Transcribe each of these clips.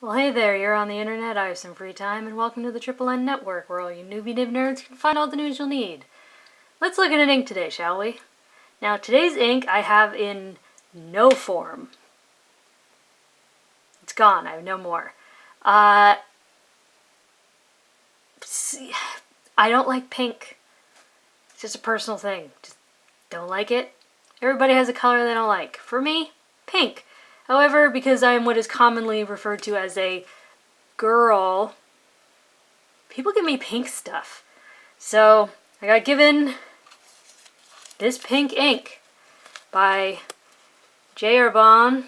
Well, hey there, you're on the internet, I have some free time, and welcome to the Triple N Network, where all you newbie nib nerds can find all the news you'll need. Let's look at an ink today, shall we? Now, today's ink I have in no form. It's gone, I have no more. I don't like pink. It's just a personal thing. Just don't like it. Everybody has a color they don't like. For me, pink. However, because I am what is commonly referred to as a girl, people give me pink stuff. So I got given this pink ink by Herbin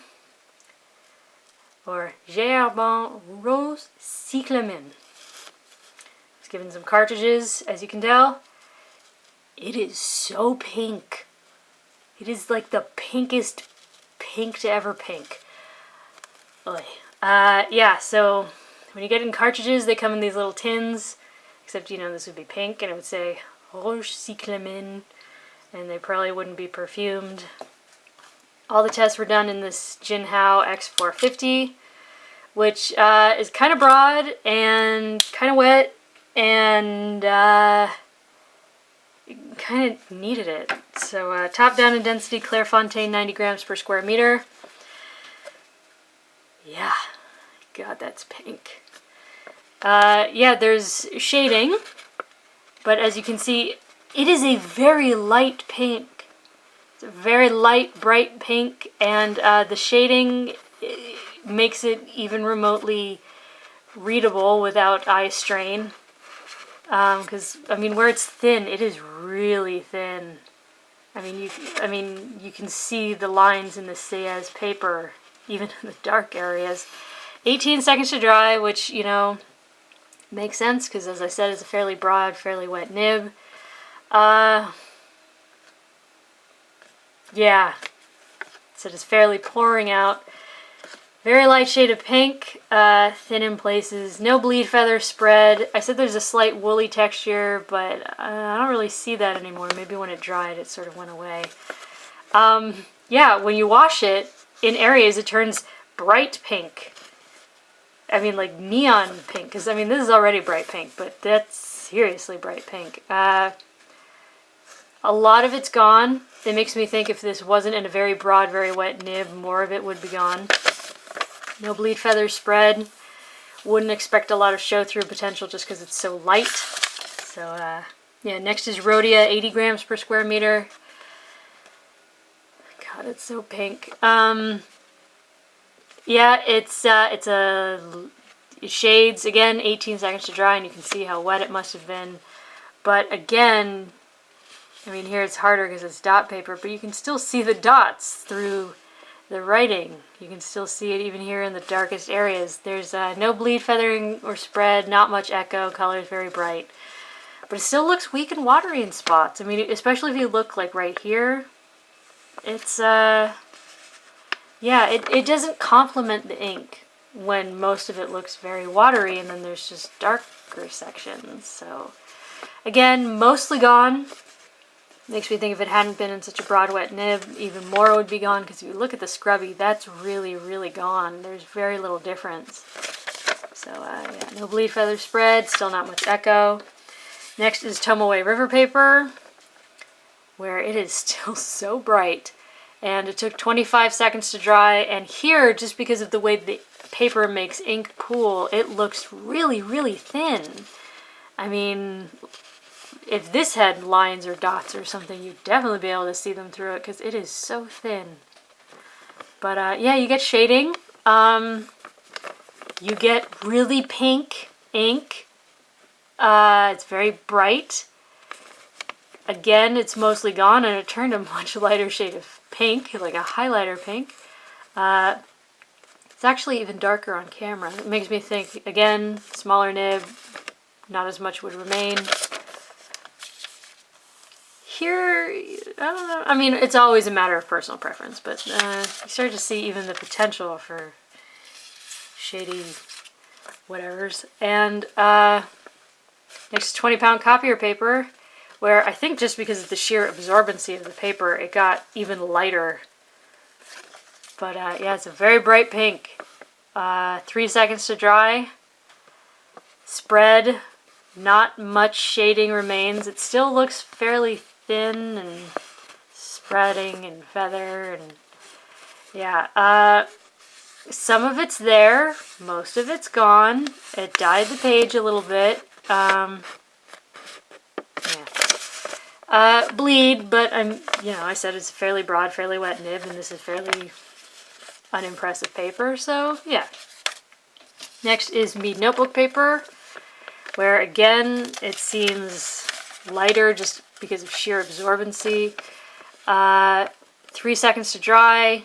Rose Cyclamen. I was given some cartridges, as you can tell. It is so pink. It is like the pinkest pink to ever pink. Yeah, so when you get in cartridges, they come in these little tins, except, you know, this would be pink, and it would say Rose Cyclamen, and they probably wouldn't be perfumed. All the tests were done in this JinHao X450, which is kind of broad and kind of wet, and kind of needed it. So top down in density, Clairefontaine, 90 grams per square meter. Yeah, God, that's pink. Yeah, there's shading, but as you can see, it is a very light pink. It's a very light, bright pink, and the shading makes it even remotely readable without eye strain. Because, I mean, where it's thin, it is really thin. I mean, you can see the lines in the Sayaz paper, even in the dark areas. 18 seconds to dry, which, you know, makes sense, because as I said, it's a fairly broad, fairly wet nib. Yeah, so it's fairly pouring out. Very light shade of pink, thin in places, no bleed feather spread. I said there's a slight woolly texture, but I don't really see that anymore. Maybe when it dried, it sort of went away. Yeah, when you wash it, in areas it turns bright pink. I mean, like neon pink, because I mean, this is already bright pink, but that's seriously bright pink. A lot of it's gone. It makes me think if this wasn't in a very broad, very wet nib, more of it would be gone. No bleed feather spread. Wouldn't expect a lot of show-through potential just because it's so light. So, yeah, next is Rhodia, 80 grams per square meter. God, it's so pink. Yeah, it shades, again, 18 seconds to dry, and you can see how wet it must have been. But again, I mean, here it's harder because it's dot paper, but you can still see the dots through the writing. You can still see it even here in the darkest areas. There's no bleed feathering or spread, not much echo, color is very bright. But it still looks weak and watery in spots. I mean, especially if you look like right here, it's, yeah, it doesn't complement the ink when most of it looks very watery and then there's just darker sections. So, again, mostly gone. Makes me think if it hadn't been in such a broad, wet nib, even more would be gone, because if you look at the scrubby, that's really, really gone. There's very little difference. So, yeah, no bleed feather spread, still not much echo. Next is Tomoe River Paper, where it is still so bright. And it took 25 seconds to dry, and here, just because of the way the paper makes ink pool, it looks really, really thin. I mean, if this had lines or dots or something, you'd definitely be able to see them through it because it is so thin. But yeah, you get shading. You get really pink ink. It's very bright. Again, it's mostly gone, and it turned a much lighter shade of pink, like a highlighter pink. It's actually even darker on camera. It makes me think, again, smaller nib, not as much would remain. Here, I don't know. I mean, it's always a matter of personal preference, but you start to see even the potential for shady whatevers. And next, 20-pound copier paper, where I think just because of the sheer absorbency of the paper, it got even lighter. But yeah, it's a very bright pink. 3 seconds to dry. Spread. Not much shading remains. It still looks fairly thin and spreading and feather and yeah. Some of it's there. Most of it's gone. It dyed the page a little bit. Bleed, but I said it's a fairly broad, fairly wet nib, and this is fairly unimpressive paper, so yeah. Next is Mead Notebook Paper, where again it seems lighter just because of sheer absorbency. 3 seconds to dry.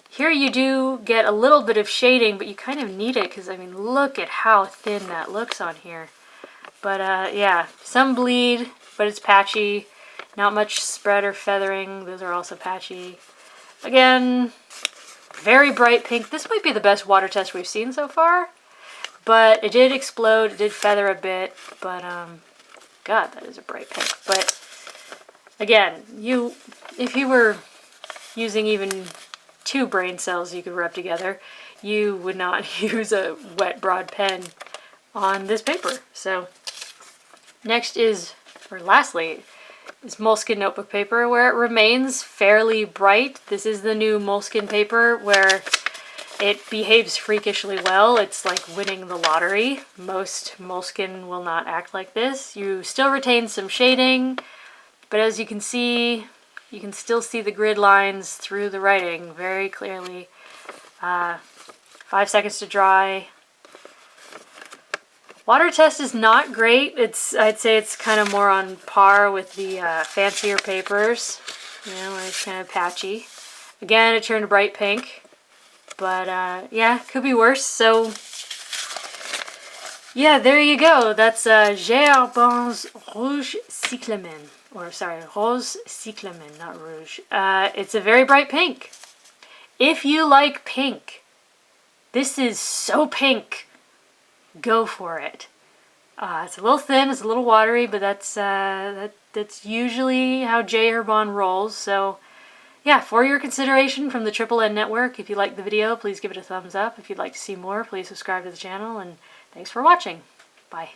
Here you do get a little bit of shading, but you kind of need it because, I mean, look at how thin that looks on here. But yeah, some bleed, but it's patchy. Not much spread or feathering. Those are also patchy. Again, very bright pink. This might be the best water test we've seen so far. But it did explode. It did feather a bit. But, God, that is a bright pink. But, again, if you were using even 2 brain cells you could rub together, you would not use a wet broad pen on this paper. So, lastly, is Moleskine notebook paper, where it remains fairly bright. This is the new Moleskine paper where it behaves freakishly well. It's like winning the lottery. Most Moleskine will not act like this. You still retain some shading, but as you can see, you can still see the grid lines through the writing very clearly. 5 seconds to dry. Water test is not great. I'd say it's kind of more on par with the fancier papers, where it's kind of patchy. Again, it turned bright pink, but yeah, could be worse. So yeah, there you go. That's Herbin's Rouge Cyclamen, or sorry, Rose Cyclamen, not Rouge. It's a very bright pink. If you like pink, this is so pink. Go for it. It's a little thin, it's a little watery, but that's usually how J. Herbin rolls. So yeah, for your consideration from the Triple N Network, if you liked the video, please give it a thumbs up. If you'd like to see more, please subscribe to the channel, and thanks for watching. Bye.